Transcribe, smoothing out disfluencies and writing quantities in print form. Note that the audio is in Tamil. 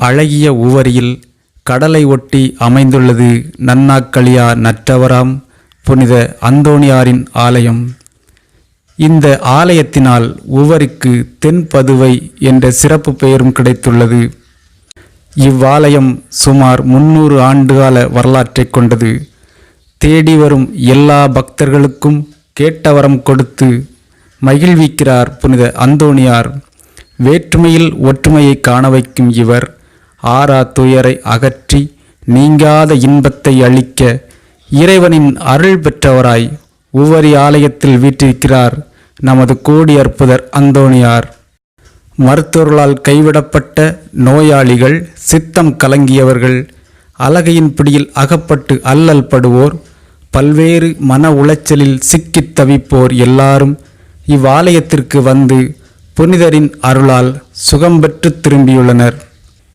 அழகிய உவரியில் கடலை ஒட்டி அமைந்துள்ளது நன்னாக்களியா நற்றவராம் புனித அந்தோணியாரின் ஆலயம். இந்த ஆலயத்தினால் உவரிக்கு தென்பதுவை என்ற சிறப்பு பெயரும் கிடைத்துள்ளது. இவ்வாலயம் சுமார் 300 ஆண்டுகால வரலாற்றை கொண்டது. தேடி வரும் எல்லா பக்தர்களுக்கும் கேட்டவரம் கொடுத்து மகிழ்விக்கிறார் புனித அந்தோணியார். வேற்றுமையில் ஒற்றுமையை காண வைக்கும் இவர் ஆறா துயரை அகற்றி நீங்காத இன்பத்தை அளிக்க இறைவனின் அருள் பெற்றவராய் உவரி ஆலயத்தில் வீற்றிருக்கிறார் நமது கோடி அற்புதர் அந்தோணியார். மருத்துவர்களால் கைவிடப்பட்ட நோயாளிகள், சித்தம் கலங்கியவர்கள், அலகையின் பிடியில் அகப்பட்டு அல்லல் படுவோர், பல்வேறு மன உளைச்சலில் சிக்கித் தவிப்போர் எல்லாரும் இவ்வாலயத்திற்கு வந்து புனிதரின் அருளால் சுகம் பெற்று திரும்பியுள்ளனர்.